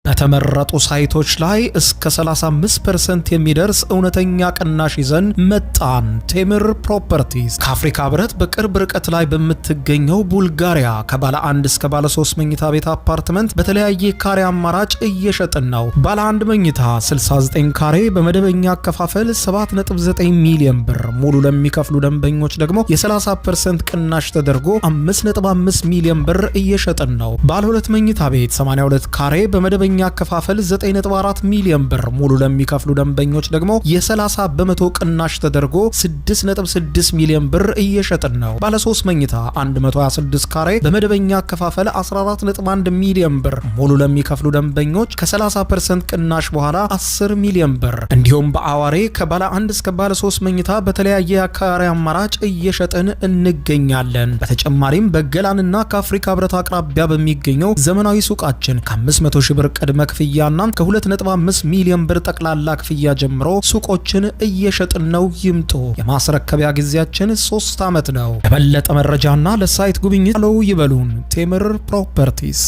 በተመረጡ ሳይቶች ላይ እስከ 35% የሚደርስ እውነተኛ ቅናሽ ይዘን መጣን። ቴምር ፕሮፐርቲስ ከአፍሪካ ህብረት በቅርብ ርቀት ላይ በምትገኘው ቡልጋሪያ ከባለ 1 እስከ ባለ 3 መኝታ ቤት አፓርትመንት በተለያየ ካሬ አማራጭ እየሸጥን ነው። ባለ 1 መኝታ 69 ካሬ በመደበኛ አከፋፈል 7.9 ሚሊዮን ብር፣ ሙሉ ለሚከፍሉ ደንበኞች ደግሞ የ30% ቅናሽ ተደርጎ 5.5 ሚሊዮን ብር እየሸጥን ነው። ባለ 2 መኝታ ቤት 82 ካሬ በመደበኛ አከፋፈል 9.4 ሚሊዮን ብር፣ ሙሉ ለሚከፍሉ ደንበኞች ደግሞ የ30 በመቶ ቅናሽ ተደርጎ 6.6 ሚሊዮን ብር እየሸጥን ነው። ባለ 3 መኝታ 126 ካሬ በመደበኛ አከፋፈል 14.1 ሚሊዮን ብር፣ ሙሉ ለሚከፍሉ ደንበኞች ከ30% ቅናሽ በኋላ 10 ሚሊዮን ብር። እንዲሁም በአዋሬ ከባለ 1 እስከ ባለ 3 መኝታ በተለያየ አካባቢ አማራጭ እየሸጥን እንገኛለን። በተጨማሪም በገላንና ከአፍሪካ ህብረት አቅራቢያ በሚገኘው ዘመናዊ ሱቃችን ከ500 ሺህ ብር ቅድመ ክፍያና ከ2.5 ሚሊዮን ብር ጠቅላላ ክፍያ ጀምሮ ሱቆችን እየሸጥን ነው። ይምጡ። የማስረከቢያ ጊዜያችን 3 ዓመት ነው። ለበለጠ መረጃና ለሳይት ጉብኝት አለው ይበሉን። ቴምር ፕሮፐርቲስ።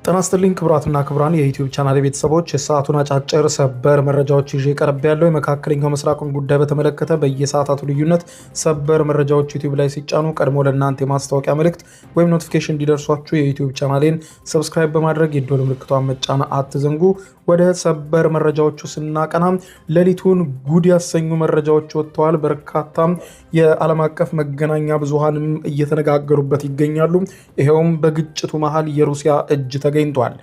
ጤና ይስጥልኝ ክቡራትና ክቡራን የዩቲዩብ ቻናል ቤተሰቦች፣ የሰዓቱን አጫጭር ሰበር መረጃዎች ይዤ ቀርብ ያለው የመካከለኛው ምስራቅን ጉዳይ በተመለከተ በየሰዓታቱ ልዩነት ሰበር መረጃዎች ዩቲዩብ ላይ ሲጫኑ ቀድሞ ለእናንተ የማስታወቂያ መልእክት ወይም ኖቲፊኬሽን እንዲደርሷችሁ የዩቲዩብ ቻናሌን ሰብስክራይብ በማድረግ የደወል ምልክቷን መጫን አትዘንጉ። ወደ ሰበር መረጃዎቹ ስናቀና ሌሊቱን ጉድ ያሰኙ መረጃዎች ወጥተዋል። በርካታ የዓለም አቀፍ መገናኛ ብዙሃንም እየተነጋገሩበት ይገኛሉ። ይሄውም በግጭቱ መሃል የሩሲያ እጅ ተገኝቷል።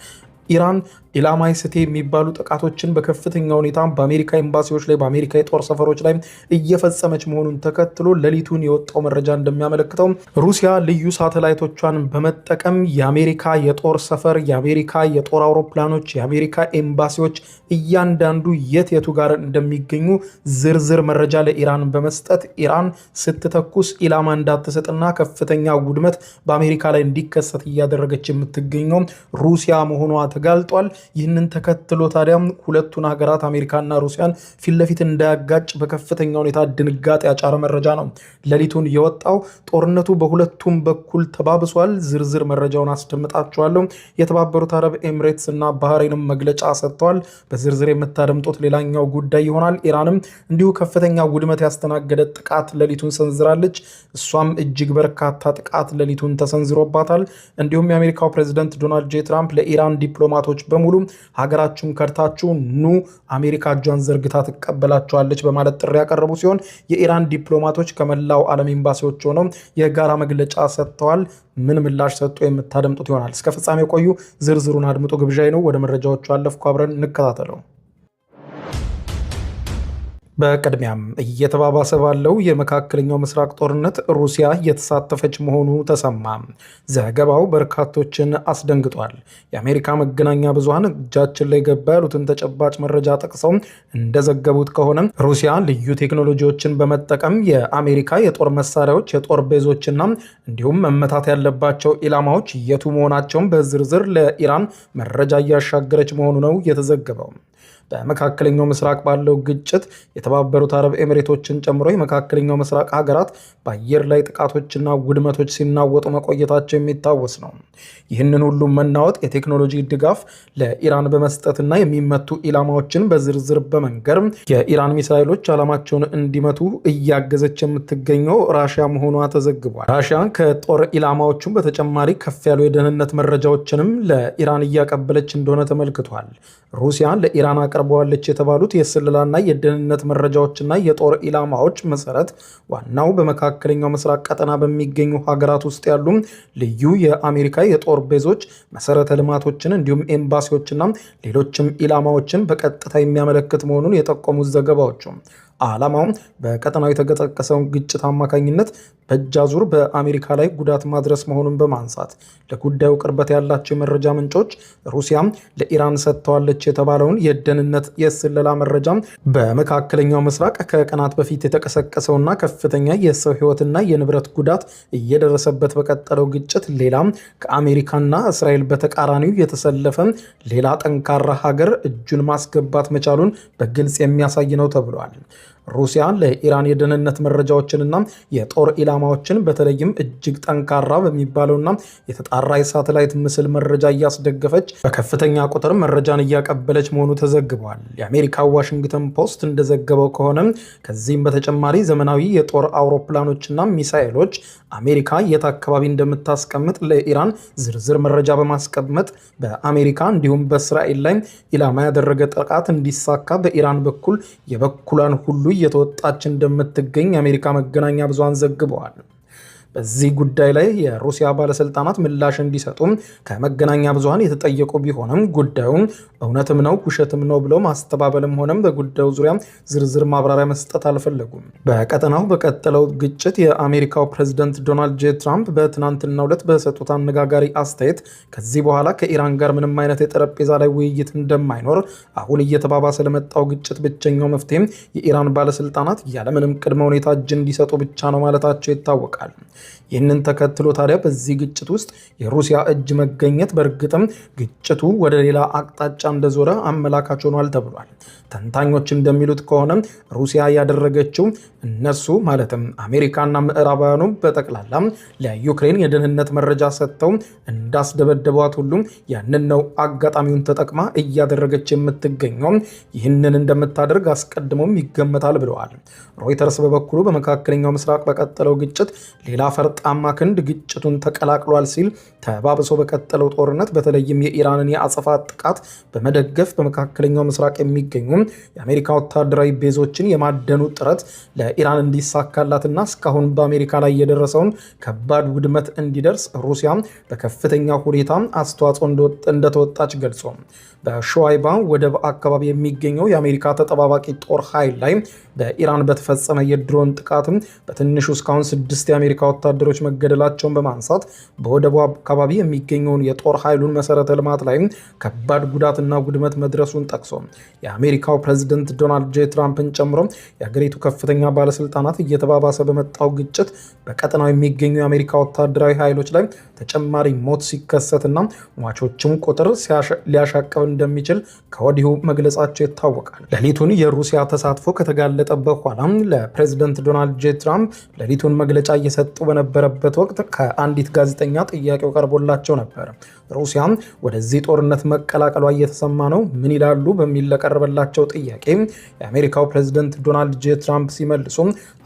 ኢራን ኢላማ ስቴ የሚባሉ ጥቃቶችን በከፍተኛ ሁኔታ በአሜሪካ ኤምባሲዎች ላይ በአሜሪካ የጦር ሰፈሮች ላይ እየፈጸመች መሆኑን ተከትሎ ሌሊቱን የወጣው መረጃ እንደሚያመለክተው ሩሲያ ልዩ ሳተላይቶቿን በመጠቀም የአሜሪካ የጦር ሰፈር፣ የአሜሪካ የጦር አውሮፕላኖች፣ የአሜሪካ ኤምባሲዎች እያንዳንዱ የቱ ጋር እንደሚገኙ ዝርዝር መረጃ ለኢራን በመስጠት ኢራን ስትተኩስ ኢላማ እንዳትሰጥና ከፍተኛ ውድመት በአሜሪካ ላይ እንዲከሰት እያደረገች የምትገኘው ሩሲያ መሆኗ ተጋልጧል። ይህንን ተከትሎ ታዲያ ሁለቱን ሀገራት አሜሪካና ሩሲያን ፊት ለፊት እንዳያጋጭ በከፍተኛ ሁኔታ ድንጋጤ ያጫረ መረጃ ነው ሌሊቱን የወጣው። ጦርነቱ በሁለቱም በኩል ተባብሷል። ዝርዝር መረጃውን አስደምጣችኋለሁ። የተባበሩት አረብ ኤምሬትስ እና ባህሬንም መግለጫ ሰጥተዋል። በዝርዝር የምታደምጡት ሌላኛው ጉዳይ ይሆናል። ኢራንም እንዲሁ ከፍተኛ ውድመት ያስተናገደ ጥቃት ሌሊቱን ሰንዝራለች። እሷም እጅግ በርካታ ጥቃት ሌሊቱን ተሰንዝሮባታል። እንዲሁም የአሜሪካው ፕሬዝዳንት ዶናልድ ጄ ትራምፕ ለኢራን ዲፕሎማቶች በሙሉ ሀገራችሁን ከርታችሁ ኑ፣ አሜሪካ እጇን ዘርግታ ትቀበላቸዋለች በማለት ጥሪ ያቀረቡ ሲሆን የኢራን ዲፕሎማቶች ከመላው ዓለም ኤምባሲዎች ሆነው የጋራ መግለጫ ሰጥተዋል። ምን ምላሽ ሰጡ የምታደምጡት ይሆናል። እስከ ፍጻሜ ቆዩ። ዝርዝሩን አድምጡ ግብዣይ ነው። ወደ መረጃዎቹ አለፍኩ። አብረን እንከታተለው። በቅድሚያም እየተባባሰ ባለው የመካከለኛው ምስራቅ ጦርነት ሩሲያ እየተሳተፈች መሆኑ ተሰማ። ዘገባው በርካቶችን አስደንግጧል። የአሜሪካ መገናኛ ብዙሃን እጃችን ላይ ገባ ያሉትን ተጨባጭ መረጃ ጠቅሰው እንደዘገቡት ከሆነ ሩሲያ ልዩ ቴክኖሎጂዎችን በመጠቀም የአሜሪካ የጦር መሳሪያዎች፣ የጦር ቤዞችና እንዲሁም መመታት ያለባቸው ኢላማዎች የቱ መሆናቸውን በዝርዝር ለኢራን መረጃ እያሻገረች መሆኑ ነው የተዘገበው። በመካከለኛው ምስራቅ ባለው ግጭት የተባበሩት አረብ ኤሚሬቶችን ጨምሮ የመካከለኛው ምስራቅ ሀገራት በአየር ላይ ጥቃቶችና ውድመቶች ሲናወጡ መቆየታቸው የሚታወስ ነው። ይህንን ሁሉ መናወጥ የቴክኖሎጂ ድጋፍ ለኢራን በመስጠትና የሚመቱ ኢላማዎችን በዝርዝር በመንገር የኢራን ሚሳይሎች ዓላማቸውን እንዲመቱ እያገዘች የምትገኘው ራሽያ መሆኗ ተዘግቧል። ራሽያ ከጦር ኢላማዎቹም በተጨማሪ ከፍ ያሉ የደህንነት መረጃዎችንም ለኢራን እያቀበለች እንደሆነ ተመልክቷል። ሩሲያ ለኢራን አቅርበዋለች የተባሉት የስለላና የደህንነት መረጃዎችና የጦር ኢላማዎች መሰረት ዋናው በመካከለኛው ምስራቅ ቀጠና በሚገኙ ሀገራት ውስጥ ያሉ ልዩ የአሜሪካ የጦር ቤዞች፣ መሰረተ ልማቶችን እንዲሁም ኤምባሲዎችና ሌሎችም ኢላማዎችን በቀጥታ የሚያመለክት መሆኑን የጠቆሙት ዘገባዎቹ ዓላማው በቀጠናው የተቀሰቀሰውን ግጭት አማካኝነት በእጅ አዙር በአሜሪካ ላይ ጉዳት ማድረስ መሆኑን በማንሳት ለጉዳዩ ቅርበት ያላቸው የመረጃ ምንጮች ሩሲያ ለኢራን ሰጥተዋለች የተባለውን የደህንነት የስለላ መረጃ በመካከለኛው ምስራቅ ከቀናት በፊት የተቀሰቀሰውና ከፍተኛ የሰው ሕይወትና የንብረት ጉዳት እየደረሰበት በቀጠለው ግጭት ሌላም ከአሜሪካና እስራኤል በተቃራኒው የተሰለፈ ሌላ ጠንካራ ሀገር እጁን ማስገባት መቻሉን በግልጽ የሚያሳይ ነው ተብሏል። ሩሲያ ለኢራን የደህንነት መረጃዎችንና የጦር ኢላማዎችን በተለይም እጅግ ጠንካራ በሚባለውና የተጣራ የሳተላይት ምስል መረጃ እያስደገፈች በከፍተኛ ቁጥር መረጃን እያቀበለች መሆኑ ተዘግቧል። የአሜሪካ ዋሽንግተን ፖስት እንደዘገበው ከሆነ ከዚህም በተጨማሪ ዘመናዊ የጦር አውሮፕላኖችና ሚሳኤሎች አሜሪካ የት አካባቢ እንደምታስቀምጥ ለኢራን ዝርዝር መረጃ በማስቀመጥ በአሜሪካ እንዲሁም በእስራኤል ላይ ኢላማ ያደረገ ጥቃት እንዲሳካ በኢራን በኩል የበኩሏን ሁሉ እየተወጣች እንደምትገኝ የአሜሪካ መገናኛ ብዙሃን ዘግበዋል። በዚህ ጉዳይ ላይ የሩሲያ ባለስልጣናት ምላሽ እንዲሰጡም ከመገናኛ ብዙሃን የተጠየቁ ቢሆንም ጉዳዩን እውነትም ነው ውሸትም ነው ብለው ማስተባበልም ሆነም በጉዳዩ ዙሪያ ዝርዝር ማብራሪያ መስጠት አልፈለጉም። በቀጠናው በቀጠለው ግጭት የአሜሪካው ፕሬዝዳንት ዶናልድ ጄ ትራምፕ በትናንትናው ዕለት በሰጡት አነጋጋሪ አስተያየት ከዚህ በኋላ ከኢራን ጋር ምንም አይነት የጠረጴዛ ላይ ውይይት እንደማይኖር፣ አሁን እየተባባሰ ለመጣው ግጭት ብቸኛው መፍትሄም የኢራን ባለስልጣናት ያለምንም ቅድመ ሁኔታ እጅ እንዲሰጡ ብቻ ነው ማለታቸው ይታወቃል። ይህንን ተከትሎ ታዲያ በዚህ ግጭት ውስጥ የሩሲያ እጅ መገኘት በእርግጥም ግጭቱ ወደ ሌላ አቅጣጫ እንደዞረ አመላካች ሆኗል ተብሏል። ተንታኞች እንደሚሉት ከሆነ ሩሲያ ያደረገችው እነሱ ማለትም አሜሪካና ምዕራባውያኑ በጠቅላላ ለዩክሬን የደህንነት መረጃ ሰጥተው እንዳስደበደቧት ሁሉም ያንን ነው አጋጣሚውን ተጠቅማ እያደረገች የምትገኘው። ይህንን እንደምታደርግ አስቀድሞም ይገመታል ብለዋል። ሮይተርስ በበኩሉ በመካከለኛው ምስራቅ በቀጠለው ግጭት ሌላ ፈርጣማ ክንድ ግጭቱን ተቀላቅሏል ሲል ተባብሶ በቀጠለው ጦርነት በተለይም የኢራንን የአጸፋ ጥቃት በመደገፍ በመካከለኛው ምስራቅ የሚገኙ የአሜሪካ ወታደራዊ ቤዞችን የማደኑ ጥረት ለኢራን እንዲሳካላትና እስካሁን በአሜሪካ ላይ የደረሰውን ከባድ ውድመት እንዲደርስ ሩሲያ በከፍተኛ ሁኔታ አስተዋጽኦ እንደተወጣች ገልጾ በሹዋይባ ወደብ አካባቢ የሚገኘው የአሜሪካ ተጠባባቂ ጦር ኃይል ላይ በኢራን በተፈጸመ የድሮን ጥቃትም በትንሹ እስካሁን 6 የአሜሪካ ወታደሮች መገደላቸውን በማንሳት በወደቡ አካባቢ የሚገኘውን የጦር ኃይሉን መሰረተ ልማት ላይ ከባድ ጉዳትና ውድመት መድረሱን ጠቅሶ የአሜሪካው ፕሬዝዳንት ዶናልድ ጄ ትራምፕን ጨምሮ የሀገሪቱ ከፍተኛ ባለስልጣናት እየተባባሰ በመጣው ግጭት በቀጠናው የሚገኙ የአሜሪካ ወታደራዊ ኃይሎች ላይ ተጨማሪ ሞት ሲከሰትና ሟቾችም ቁጥር ሊያሻቅብ እንደሚችል ከወዲሁ መግለጻቸው ይታወቃል። ሌሊቱን የሩሲያ ተሳትፎ ከተጋለጠ በኋላ ለፕሬዝዳንት ዶናልድ ጄ ትራምፕ ሌሊቱን መግለጫ እየሰጡ በነበረበት ወቅት ከአንዲት ጋዜጠኛ ጥያቄው ቀርቦላቸው ነበር። ሩሲያ ወደዚህ ጦርነት መቀላቀሏ እየተሰማ ነው፣ ምን ይላሉ በሚል ለቀረበላቸው ጥያቄ የአሜሪካው ፕሬዝዳንት ዶናልድ ጄ ትራምፕ ሲመልሱ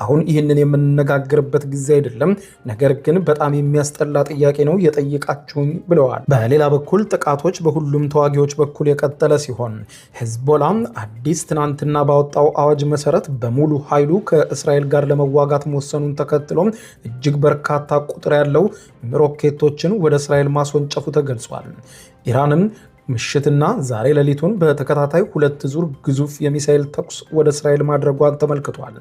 አሁን ይህንን የምንነጋገርበት ጊዜ አይደለም፣ ነገር ግን በጣም የሚያስጠላ ጥያቄ ነው የጠየቃችሁኝ ብለዋል። በሌላ በኩል ጥቃቶች በሁሉም ተዋጊዎች በኩል የቀጠለ ሲሆን ሄዝቦላ አዲስ ትናንትና ባወጣው አዋጅ መሰረት በሙሉ ኃይሉ ከእስራኤል ጋር ለመዋጋት መወሰኑን ተከትሎ እጅግ በርካታ ቁጥር ያለው ሮኬቶችን ወደ እስራኤል ማስወንጨፉ ተገልጿል። ኢራንም ምሽትና ዛሬ ሌሊቱን በተከታታይ 2 ዙር ግዙፍ የሚሳኤል ተኩስ ወደ እስራኤል ማድረጓን ተመልክቷል።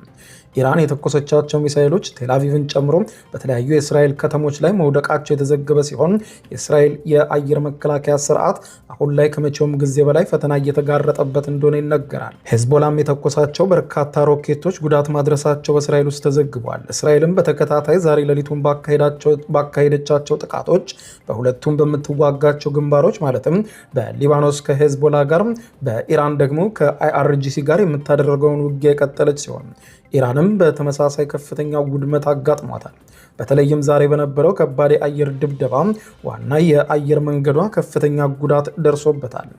ኢራን የተኮሰቻቸው ሚሳኤሎች ቴልአቪቭን ጨምሮ በተለያዩ የእስራኤል ከተሞች ላይ መውደቃቸው የተዘገበ ሲሆን የእስራኤል የአየር መከላከያ ስርዓት አሁን ላይ ከመቼውም ጊዜ በላይ ፈተና እየተጋረጠበት እንደሆነ ይነገራል። ሄዝቦላም የተኮሳቸው በርካታ ሮኬቶች ጉዳት ማድረሳቸው በእስራኤል ውስጥ ተዘግቧል። እስራኤልም በተከታታይ ዛሬ ሌሊቱን ባካሄደቻቸው ጥቃቶች በሁለቱም በምትዋጋቸው ግንባሮች ማለትም በሊባኖስ ከሄዝቦላ ጋር፣ በኢራን ደግሞ ከአይአርጂሲ ጋር የምታደርገውን ውጊያ የቀጠለች ሲሆን ኢራንም በተመሳሳይ ከፍተኛ ውድመት አጋጥሟታል። በተለይም ዛሬ በነበረው ከባድ የአየር ድብደባ ዋና የአየር መንገዷ ከፍተኛ ጉዳት ደርሶበታል።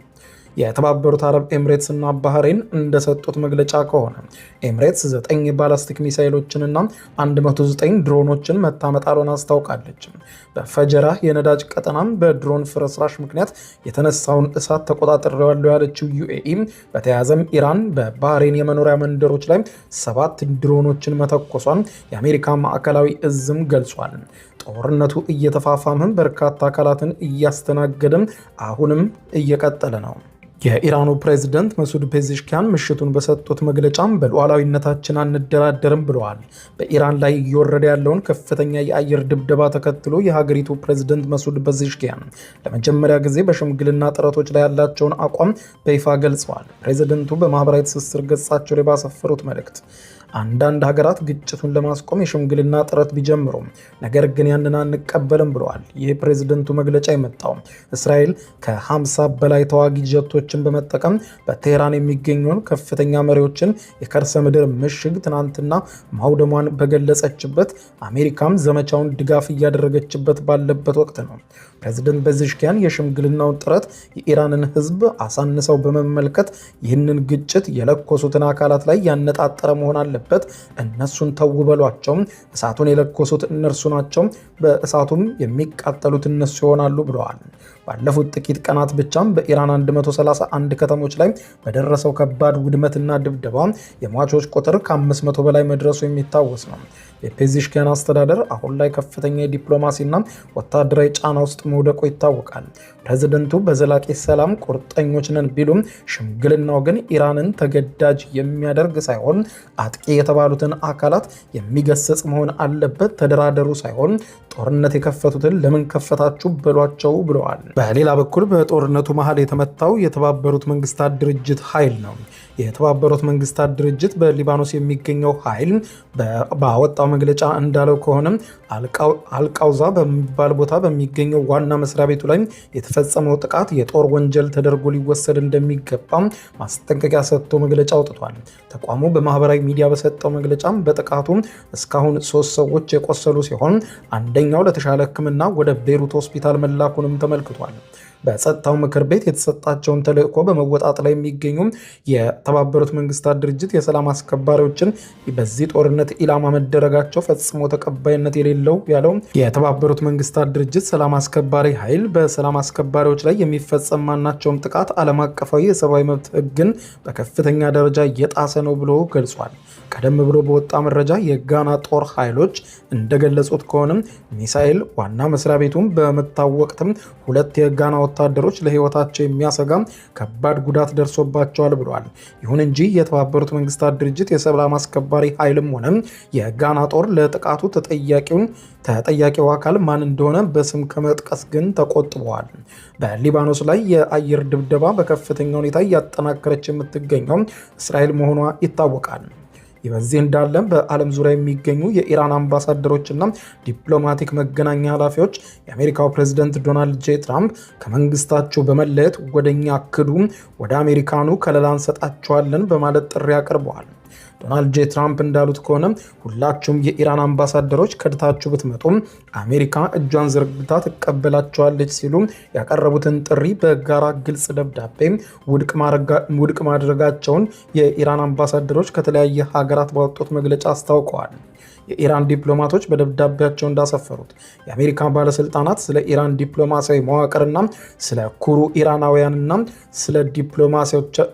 የተባበሩት አረብ ኤምሬትስ እና ባህሬን እንደሰጡት መግለጫ ከሆነ ኤምሬትስ 9 ባላስቲክ ሚሳኤሎችንና 109 ድሮኖችን መታመጣሏን አስታውቃለች። በፈጀራ የነዳጅ ቀጠናም በድሮን ፍርስራሽ ምክንያት የተነሳውን እሳት ተቆጣጥሬዋለሁ ያለችው ዩኤኢ በተያያዘም ኢራን በባህሬን የመኖሪያ መንደሮች ላይ 7 ድሮኖችን መተኮሷን የአሜሪካ ማዕከላዊ እዝም ገልጿል። ጦርነቱ እየተፋፋመም በርካታ አካላትን እያስተናገደም አሁንም እየቀጠለ ነው። የኢራኑ ፕሬዝዳንት መሱድ ፔዜሽኪያን ምሽቱን በሰጡት መግለጫም በሉዓላዊነታችን አንደራደርም ብለዋል። በኢራን ላይ እየወረደ ያለውን ከፍተኛ የአየር ድብደባ ተከትሎ የሀገሪቱ ፕሬዝዳንት መሱድ ፔዜሽኪያን ለመጀመሪያ ጊዜ በሽምግልና ጥረቶች ላይ ያላቸውን አቋም በይፋ ገልጸዋል። ፕሬዝዳንቱ በማህበራዊ ትስስር ገጻቸው ላይ ባሰፈሩት መልእክት አንዳንድ ሀገራት ግጭቱን ለማስቆም የሽምግልና ጥረት ቢጀምሩም ነገር ግን ያንን አንቀበልም ብለዋል። ይህ ፕሬዝደንቱ መግለጫ የመጣው እስራኤል ከ50 በላይ ተዋጊ ጀቶችን በመጠቀም በቴህራን የሚገኙን ከፍተኛ መሪዎችን የከርሰ ምድር ምሽግ ትናንትና ማውደሟን በገለጸችበት አሜሪካም ዘመቻውን ድጋፍ እያደረገችበት ባለበት ወቅት ነው። ፕሬዝደንት ፔዜሽኪያን የሽምግልናውን ጥረት የኢራንን ሕዝብ አሳንሰው በመመልከት ይህንን ግጭት የለኮሱትን አካላት ላይ ያነጣጠረ መሆን አለበት፣ እነሱን ተው በሏቸው፣ እሳቱን የለኮሱት እነርሱ ናቸው፣ በእሳቱም የሚቃጠሉት እነሱ ይሆናሉ ብለዋል። ባለፉት ጥቂት ቀናት ብቻም በኢራን 131 ከተሞች ላይ በደረሰው ከባድ ውድመትና ድብደባ የሟቾች ቁጥር ከ500 በላይ መድረሱ የሚታወስ ነው። የፔዜሽኪያን አስተዳደር አሁን ላይ ከፍተኛ የዲፕሎማሲና ወታደራዊ ጫና ውስጥ መውደቁ ይታወቃል። ፕሬዝደንቱ በዘላቂ ሰላም ቁርጠኞች ነን ቢሉም ሽምግልናው ግን ኢራንን ተገዳጅ የሚያደርግ ሳይሆን አጥቂ የተባሉትን አካላት የሚገስጽ መሆን አለበት። ተደራደሩ ሳይሆን ጦርነት የከፈቱትን ለምን ከፈታችሁ በሏቸው ብለዋል። በሌላ በኩል በጦርነቱ መሃል የተመታው የተባበሩት መንግስታት ድርጅት ኃይል ነው። የተባበሩት መንግስታት ድርጅት በሊባኖስ የሚገኘው ኃይል ባወጣው መግለጫ እንዳለው ከሆነ አልቃውዛ በሚባል ቦታ በሚገኘው ዋና መስሪያ ቤቱ ላይ የተፈጸመው ጥቃት የጦር ወንጀል ተደርጎ ሊወሰድ እንደሚገባ ማስጠንቀቂያ ሰጥቶ መግለጫ አውጥቷል። ተቋሙ በማህበራዊ ሚዲያ በሰጠው መግለጫ በጥቃቱ እስካሁን 3 ሰዎች የቆሰሉ ሲሆን አንደኛው ለተሻለ ሕክምና ወደ ቤሩት ሆስፒታል መላኩንም ተመልክቷል። በጸጥታው ምክር ቤት የተሰጣቸውን ተልዕኮ በመወጣት ላይ የሚገኙ የተባበሩት መንግስታት ድርጅት የሰላም አስከባሪዎችን በዚህ ጦርነት ኢላማ መደረጋቸው ፈጽሞ ተቀባይነት የሌለው ያለው የተባበሩት መንግስታት ድርጅት ሰላም አስከባሪ ኃይል በሰላም አስከባሪዎች ላይ የሚፈጸም ማናቸውም ጥቃት ዓለም አቀፋዊ የሰብአዊ መብት ሕግን በከፍተኛ ደረጃ እየጣሰ ነው ብሎ ገልጿል። ቀደም ብሎ በወጣ መረጃ የጋና ጦር ኃይሎች እንደገለጹት ከሆነም ሚሳኤል ዋና መስሪያ ቤቱን በመታው ወቅትም 2 የጋና ወታደሮች ለህይወታቸው የሚያሰጋ ከባድ ጉዳት ደርሶባቸዋል ብለዋል። ይሁን እንጂ የተባበሩት መንግስታት ድርጅት የሰላም አስከባሪ ኃይልም ሆነ የጋና ጦር ለጥቃቱ ተጠያቂው አካል ማን እንደሆነ በስም ከመጥቀስ ግን ተቆጥበዋል። በሊባኖስ ላይ የአየር ድብደባ በከፍተኛ ሁኔታ እያጠናከረች የምትገኘው እስራኤል መሆኗ ይታወቃል። ይህ በዚህ እንዳለ በዓለም ዙሪያ የሚገኙ የኢራን አምባሳደሮችና ዲፕሎማቲክ መገናኛ ኃላፊዎች የአሜሪካው ፕሬዝዳንት ዶናልድ ጄ ትራምፕ ከመንግስታቸው በመለየት ወደኛ ክዱ፣ ወደ አሜሪካኑ ከለላ እንሰጣቸዋለን በማለት ጥሪ አቅርበዋል። ዶናልድ ጄ ትራምፕ እንዳሉት ከሆነ ሁላችሁም የኢራን አምባሳደሮች ከድታችሁ ብትመጡም አሜሪካ እጇን ዘርግታ ትቀበላቸዋለች ሲሉ ያቀረቡትን ጥሪ በጋራ ግልጽ ደብዳቤ ውድቅ ማድረጋቸውን የኢራን አምባሳደሮች ከተለያየ ሀገራት ባወጡት መግለጫ አስታውቀዋል። የኢራን ዲፕሎማቶች በደብዳቤያቸው እንዳሰፈሩት የአሜሪካ ባለስልጣናት ስለ ኢራን ዲፕሎማሲያዊ መዋቅርና ስለ ኩሩ ኢራናውያንና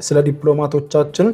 ስለ ዲፕሎማቶቻችን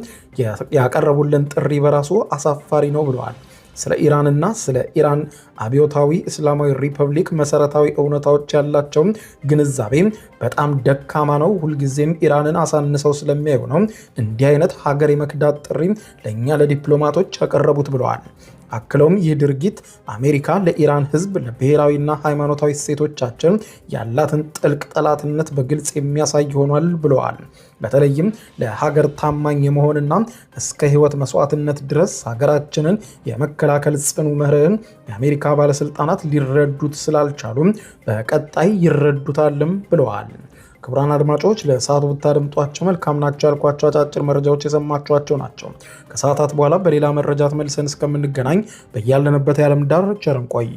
ያቀረቡልን ጥሪ በራሱ አሳፋሪ ነው ብለዋል። ስለ ኢራንና ስለ ኢራን አብዮታዊ እስላማዊ ሪፐብሊክ መሰረታዊ እውነታዎች ያላቸውን ግንዛቤ በጣም ደካማ ነው። ሁልጊዜም ኢራንን አሳንሰው ስለሚያዩ ነው እንዲህ አይነት ሀገር የመክዳት ጥሪ ለእኛ ለዲፕሎማቶች ያቀረቡት ብለዋል። አክለውም ይህ ድርጊት አሜሪካ ለኢራን ሕዝብ ለብሔራዊና ሃይማኖታዊ እሴቶቻችን ያላትን ጥልቅ ጠላትነት በግልጽ የሚያሳይ ሆኗል ብለዋል። በተለይም ለሀገር ታማኝ የመሆንና እስከ ሕይወት መስዋዕትነት ድረስ ሀገራችንን የመከላከል ጽኑ መርህን የአሜሪካ ባለስልጣናት ሊረዱት ስላልቻሉም በቀጣይ ይረዱታልም ብለዋል። ክቡራን አድማጮች ለሰዓቱ ብታደምጧቸው መልካም ናቸው ያልኳቸው አጫጭር መረጃዎች የሰማችኋቸው ናቸው። ከሰዓታት በኋላ በሌላ መረጃ ተመልሰን እስከምንገናኝ በያለንበት የዓለም ዳር ቸር እንቆይ።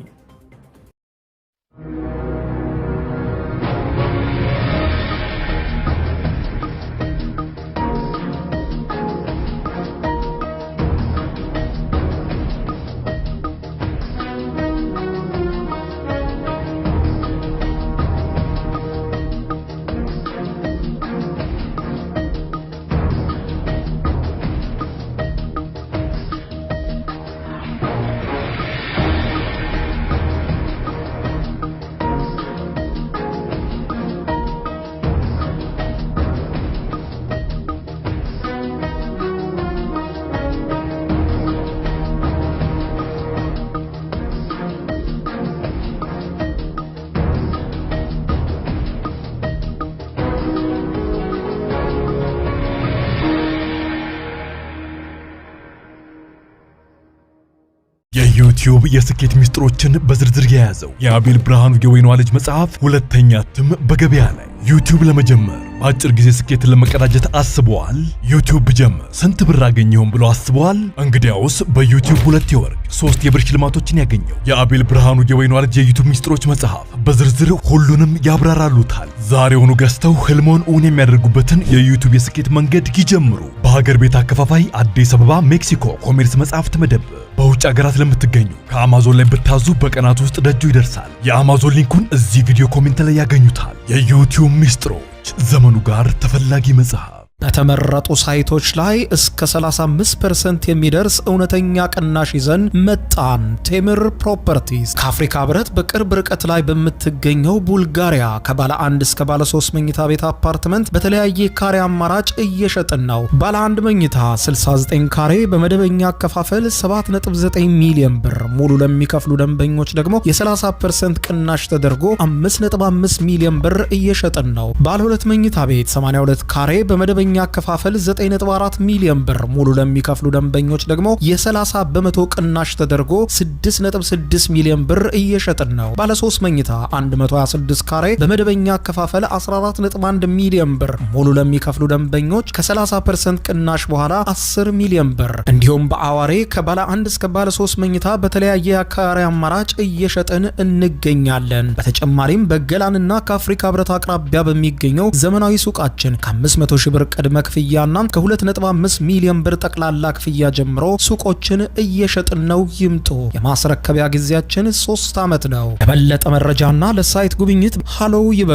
የዩቲዩብ የስኬት ሚስጥሮችን በዝርዝር የያዘው የአቤል ብርሃኑ የወይኗ ልጅ መጽሐፍ ሁለተኛ እትም በገበያ ላይ። ዩቲዩብ ለመጀመር በአጭር ጊዜ ስኬትን ለመቀዳጀት አስበዋል? ዩቲዩብ ብጀምር ስንት ብር አገኘሁም ብሎ አስበዋል? እንግዲያውስ በዩቲዩብ 2 የወርቅ 3 የብር ሽልማቶችን ያገኘው የአቤል ብርሃኑ የወይኗ ልጅ የዩቲዩብ ሚስጥሮች መጽሐፍ በዝርዝር ሁሉንም ያብራራሉታል። ዛሬውኑ ገዝተው ህልሞን እውን የሚያደርጉበትን የዩቲዩብ የስኬት መንገድ ይጀምሩ። በሀገር ቤት አከፋፋይ አዲስ አበባ ሜክሲኮ ኮሜርስ መጽሐፍት መደብር። በውጭ ሀገራት ለምትገኙ ከአማዞን ላይ ብታዙ በቀናት ውስጥ ደጁ ይደርሳል። የአማዞን ሊንኩን እዚህ ቪዲዮ ኮሜንት ላይ ያገኙታል። የዩቲዩብ ሚስጥሮች፣ ዘመኑ ጋር ተፈላጊ መጽሐፍ። በተመረጡ ሳይቶች ላይ እስከ 35% የሚደርስ እውነተኛ ቅናሽ ይዘን መጣን። ቴምር ፕሮፐርቲስ ከአፍሪካ ህብረት በቅርብ ርቀት ላይ በምትገኘው ቡልጋሪያ ከባለ 1 እስከ ባለ 3 መኝታ ቤት አፓርትመንት በተለያየ ካሬ አማራጭ እየሸጥን ነው። ባለ 1 መኝታ 69 ካሬ በመደበኛ አከፋፈል 7.9 ሚሊዮን ብር፣ ሙሉ ለሚከፍሉ ደንበኞች ደግሞ የ30% ቅናሽ ተደርጎ 5.5 ሚሊዮን ብር እየሸጥን ነው። ባለ 2 መኝታ ቤት 82 ካሬ በመደበኛ አከፋፈል 9.4 ሚሊዮን ብር፣ ሙሉ ለሚከፍሉ ደንበኞች ደግሞ የ30 በመቶ ቅናሽ ተደርጎ 6.6 ሚሊዮን ብር እየሸጥን ነው። ባለ 3 መኝታ 126 ካሬ በመደበኛ አከፋፈል 14.1 ሚሊዮን ብር፣ ሙሉ ለሚከፍሉ ደንበኞች ከ30% ቅናሽ በኋላ 10 ሚሊዮን ብር። እንዲሁም በአዋሬ ከባለ 1 እስከ ባለ 3 መኝታ በተለያየ ካሬ አማራጭ እየሸጥን እንገኛለን። በተጨማሪም በገላንና ከአፍሪካ ህብረት አቅራቢያ በሚገኘው ዘመናዊ ሱቃችን ከ500 ሺህ ብር ቅድመ ክፍያና ከ2.5 ሚሊዮን ብር ጠቅላላ ክፍያ ጀምሮ ሱቆችን እየሸጥን ነው። ይምጡ። የማስረከቢያ ጊዜያችን 3 ዓመት ነው። ለበለጠ መረጃና ለሳይት ጉብኝት ሃሎ ይበሉ።